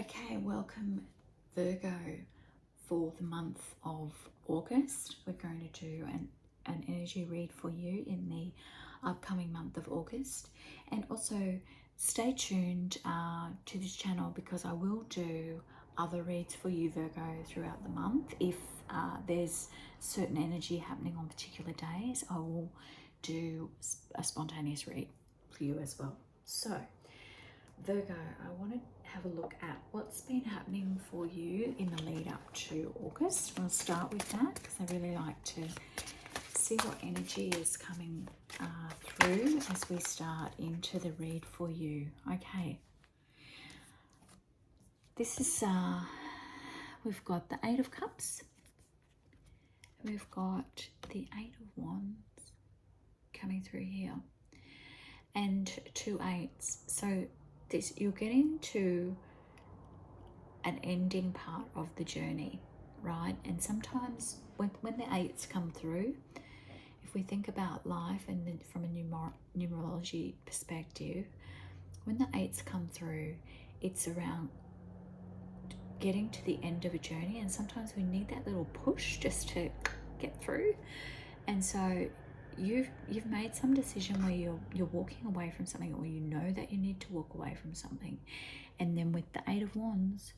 Okay, welcome Virgo for the month of August. We're going to do an energy read for you in the upcoming month of August. And also stay tuned to this channel because I will do other reads for you, Virgo, throughout the month. If there's certain energy happening on particular days, I will do a spontaneous read for you as well. So Virgo, I want to have a look at what's been happening for you in the lead up to August. We'll start with that because I really like to see what energy is coming through as we start into the read for you. Okay. This is, we've got the Eight of Cups. We've got the Eight of Wands coming through here. And two eights. So you're getting to an ending part of the journey, right? And sometimes when the eights come through, if we think about life and then from a numerology perspective, when the eights come through, it's around getting to the end of a journey, and sometimes we need that little push just to get through. And so you've made some decision where you're walking away from something, or you know that you need to walk away from something. And then with the Eight of Wands,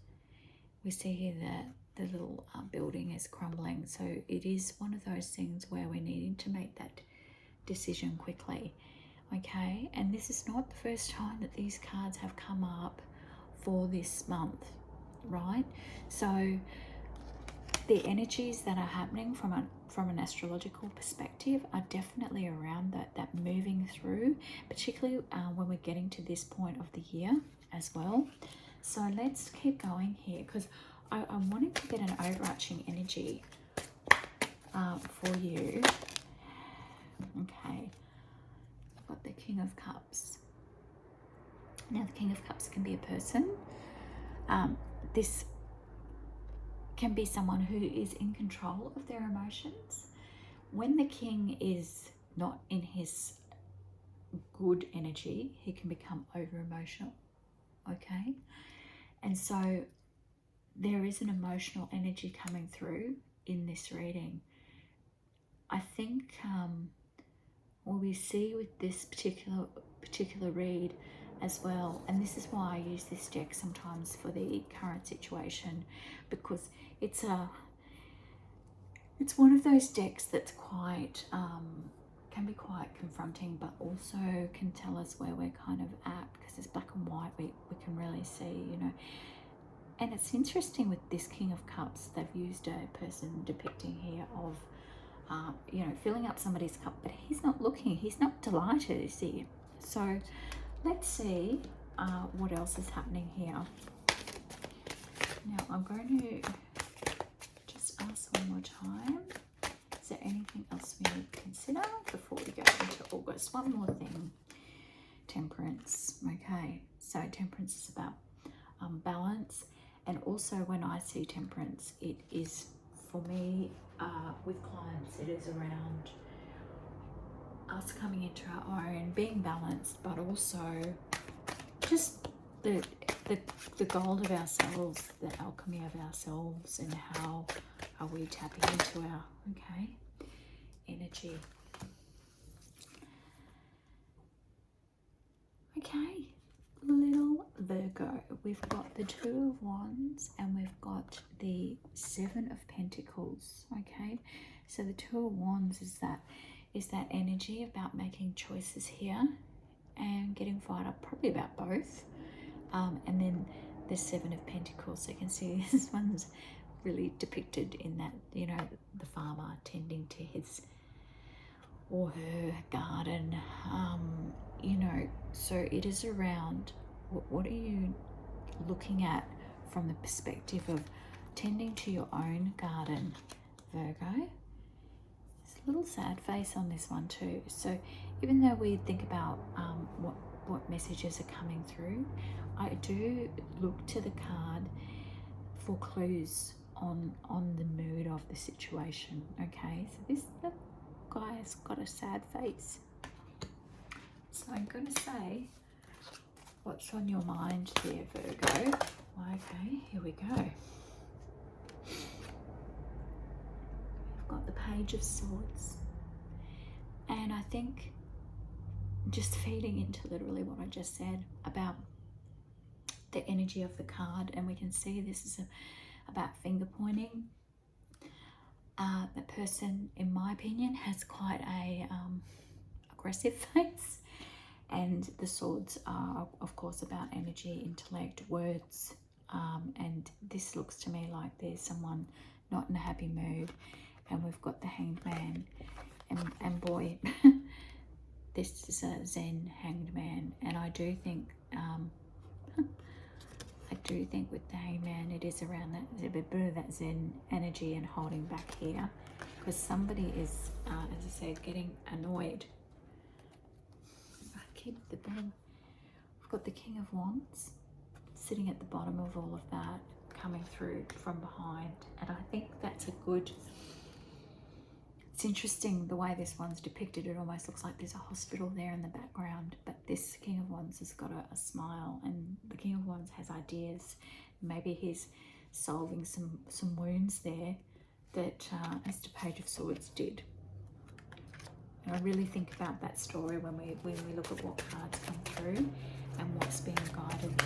we see here that the little building is crumbling. So it is one of those things where we're needing to make that decision quickly. Okay, and this is not the first time that these cards have come up for this month, right? So the energies that are happening from an astrological perspective are definitely around that moving through, particularly when we're getting to this point of the year as well. So let's keep going here because I'm wanting to get an overarching energy for you. Okay, I've got the King of Cups. Now the King of Cups can be a person. This can be someone who is in control of their emotions. When the king is not in his good energy, he can become over emotional, okay? And so there is an emotional energy coming through in this reading. I think what we see with this particular read as well, and this is why I use this deck sometimes for the current situation, because it's one of those decks that's quite can be quite confronting, but also can tell us where we're kind of at, because it's black and white. We can really see, you know. And it's interesting with this King of Cups, they've used a person depicting here of you know, filling up somebody's cup, but he's not looking, he's not delighted, is he? So let's see what else is happening here. Now I'm going to just ask one more time, is there anything else we need to consider before we go into August? One more thing. Temperance. Okay, so temperance is about balance, and also when I see temperance, it is, for me, with clients, it is around us coming into our own, being balanced, but also just the gold of ourselves, the alchemy of ourselves, and how are we tapping into our energy. Okay, little Virgo, we've got the Two of Wands and we've got the Seven of Pentacles. Okay, so the Two of Wands is that energy about making choices here and getting fired up, probably about both. And then the Seven of Pentacles, so you can see this one's really depicted in that, you know, the farmer tending to his or her garden, you know. So it is around what are you looking at from the perspective of tending to your own garden, Virgo. There's a little sad face on this one too. So even though we think about what messages are coming through, I do look to the card for clues on the mood of the situation. Okay, so this guy has got a sad face, so I'm going to say What's on your mind there, Virgo? Okay, here we go. We've got the Page of Swords. And I think just feeding into literally what I just said about the energy of the card, and we can see this is about finger pointing. The person, in my opinion, has quite a aggressive face, and the swords are, of course, about energy, intellect, words, and this looks to me like there's someone not in a happy mood, and we've got the Hanged Man, and boy, this is a Zen Hanged Man, and I do think with the Hanged Man it is around that, a bit of that Zen energy and holding back here, because somebody is, as I said, getting annoyed. I keep the bottom. We've got the King of Wands sitting at the bottom of all of that, coming through from behind, and I think that's a good. It's interesting the way this one's depicted. It almost looks like there's a hospital there in the background, but this King of Wands has got a smile, and the King of Wands has ideas. Maybe he's solving some wounds there that as the Page of Swords did. And I really think about that story when we look at what cards come through and what's being guided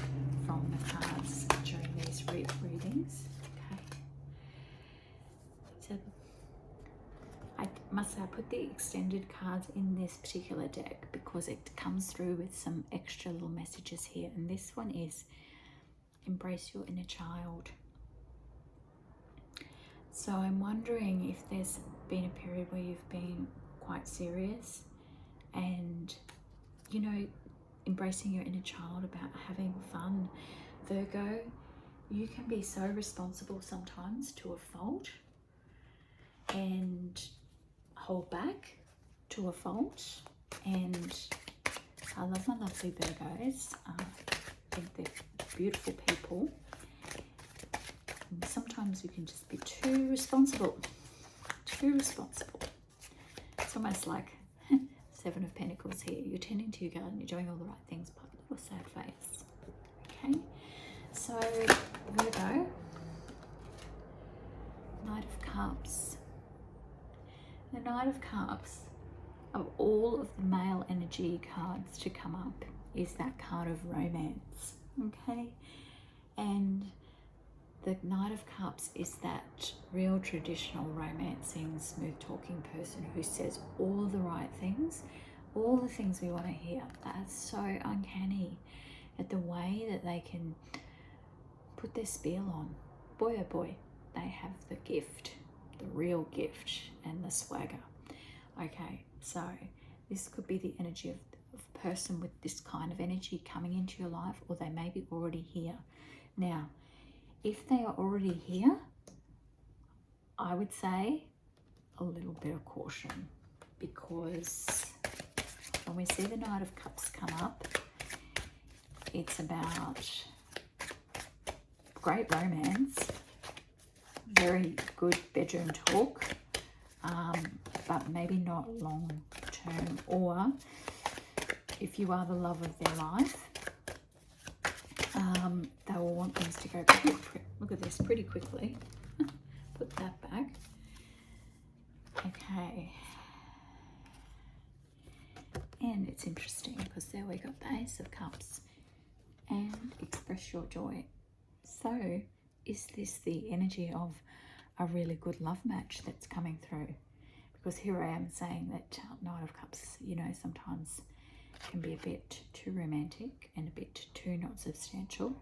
from the cards during these readings. Okay. So I must say I put the extended cards in this particular deck because it comes through with some extra little messages here, and this one is embrace your inner child. So I'm wondering if there's been a period where you've been quite serious and, you know, embracing your inner child, about having fun. Virgo, you can be so responsible sometimes to a fault and hold back to a fault, and I love my lovely Virgos. I think they're beautiful people. And sometimes we can just be too responsible. It's almost like Seven of Pentacles here. You're tending to your garden, you're doing all the right things, but a little sad face. Okay, so Virgo, Knight of Cups. The Knight of Cups, of all of the male energy cards to come up, is that card of romance, okay? And the Knight of Cups is that real traditional romancing, smooth talking person who says all of the right things, all the things we want to hear. That's so uncanny at the way that they can put their spiel on. Boy, oh boy, they have the gift, the real gift, and the swagger. Okay, so this could be the energy of a person with this kind of energy coming into your life, or they may be already here. Now, if they are already here, I would say a little bit of caution, because when we see the Knight of Cups come up, it's about great romance, very good bedroom talk, but maybe not long term, or if you are the love of their life, they will want things to go look at this, pretty quickly. Put that back. Okay. And it's interesting because there we got the Ace of Cups and express your joy. So is this the energy of a really good love match that's coming through? Because here I am saying that Knight of Cups, you know, sometimes can be a bit too romantic and a bit too not substantial.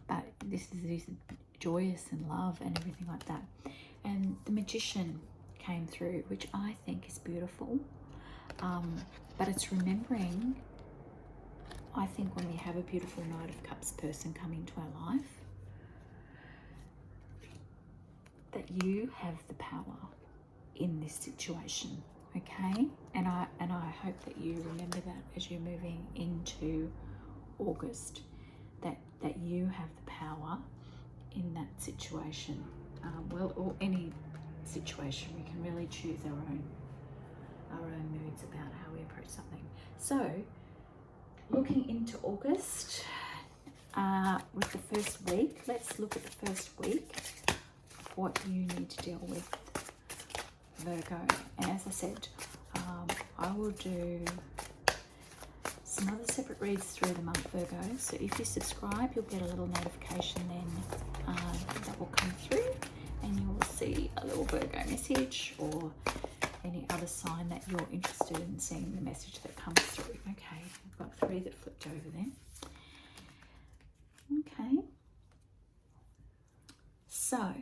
But this is joyous and love and everything like that. And the Magician came through, which I think is beautiful. But it's remembering, I think, when we have a beautiful Knight of Cups person come into our life, that you have the power in this situation, okay? And I hope that you remember that as you're moving into August, that you have the power in that situation. Well, or any situation, we can really choose our own moods about how we approach something. So looking into August with the first week. Let's look at the first week of what you need to deal with, Virgo. And as I said, I will do some other separate reads through the month, Virgo. So if you subscribe, you'll get a little notification then that will come through, and you will see a little Virgo message or any other sign that you're interested in seeing the message that comes through. Okay, I've got 3 that flipped over there. Okay, so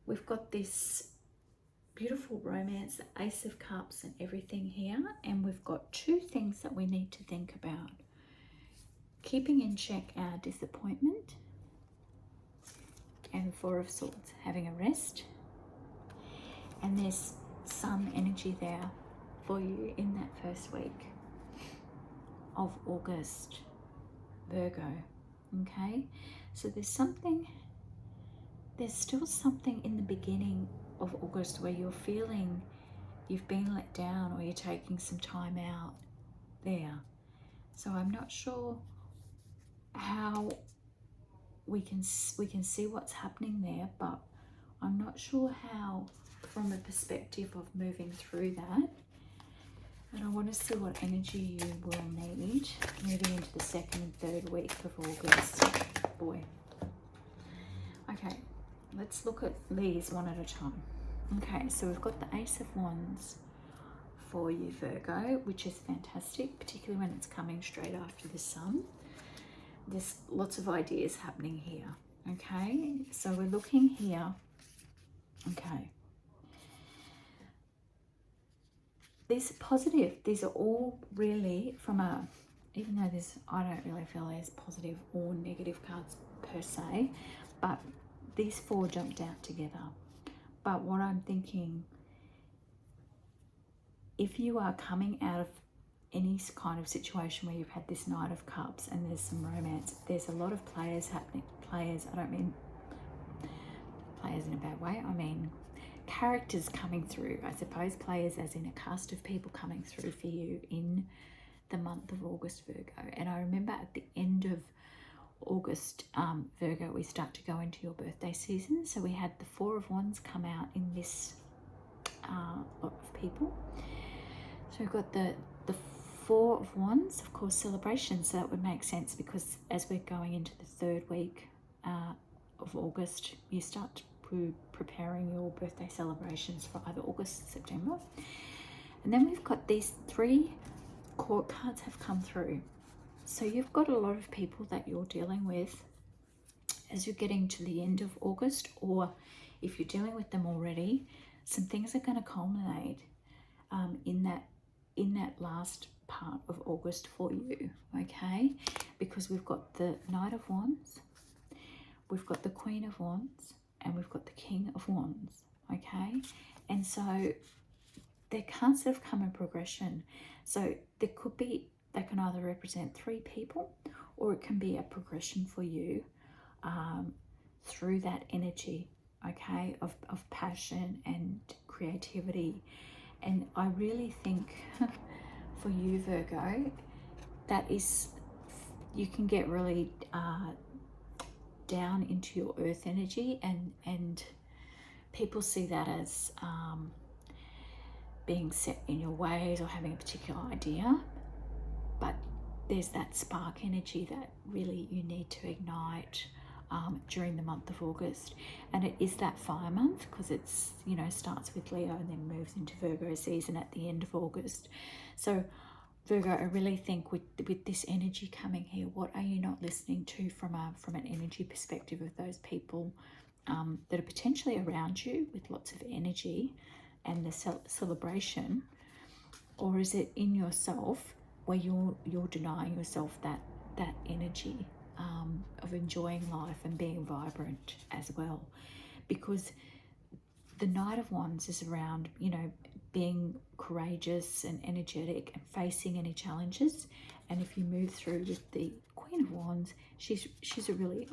we've got this beautiful romance, the Ace of Cups and everything here, and we've got 2 things that we need to think about. Keeping in check our disappointment, and 4 of Swords, having a rest. And there's some energy there for you in that first week of August, Virgo. Okay, so there's still something in the beginning of August where you're feeling you've been let down, or you're taking some time out there. So I'm not sure how we can see what's happening there, but I'm not sure how from a perspective of moving through that. And I want to see what energy you will need moving into the 2nd and 3rd week of August. Boy. Okay, let's look at these one at a time. Okay, so we've got the Ace of Wands for you, Virgo, which is fantastic, particularly when it's coming straight after the Sun. There's lots of ideas happening here. Okay, so we're looking here. Okay, these are positive. These are all really from a, even though I don't really feel there's positive or negative cards per se, but these 4 jumped out together. But what I'm thinking, if you are coming out of any kind of situation where you've had this Knight of Cups and there's some romance, there's a lot of players happening. Players, I don't mean players in a bad way, I mean characters coming through, I suppose. Players as in a cast of people coming through for you in the month of August, Virgo. And I remember at the end of August, Virgo, we start to go into your birthday season. So we had the 4 of Wands come out in this lot of people. So we've got the 4 of Wands, of course, celebration. So that would make sense, because as we're going into the 3rd week of August, you start preparing your birthday celebrations for either August, September. And then we've got these 3 court cards have come through. So you've got a lot of people that you're dealing with as you're getting to the end of August, or if you're dealing with them already, some things are going to culminate in that last part of August for you, okay? Because we've got the Knight of Wands, we've got the Queen of Wands, and we've got the King of Wands, okay? And so there can't sort of come in progression. So there could be, that can either represent 3 people, or it can be a progression for you through that energy, okay, of passion and creativity. And I really think for you, Virgo, that is, you can get really down into your earth energy, and people see that as being set in your ways or having a particular idea. But there's that spark energy that really you need to ignite during the month of August. And it is that fire month, because it's, you know, starts with Leo and then moves into Virgo season at the end of August. So Virgo, I really think with this energy coming here, what are you not listening to from an energy perspective of those people that are potentially around you with lots of energy and the celebration? Or is it in yourself where you're denying yourself that energy of enjoying life and being vibrant as well? Because the Knight of Wands is around, you know, being courageous and energetic and facing any challenges. And if you move through with the Queen of Wands, she's a really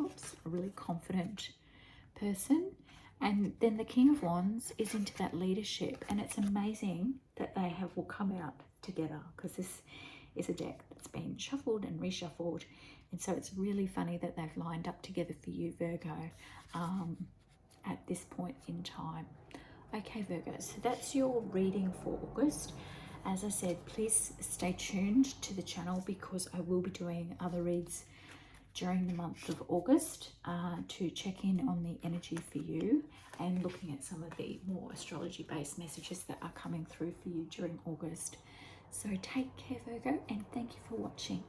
confident person. And then the King of Wands is into that leadership, and it's amazing that will come out together, because this is a deck that's been shuffled and reshuffled, and so it's really funny that they've lined up together for you, Virgo, at this point in time. Okay, Virgo, so that's your reading for August. As I said, please stay tuned to the channel because I will be doing other reads during the month of August to check in on the energy for you and looking at some of the more astrology based messages that are coming through for you during August. So take care, Virgo, and thank you for watching.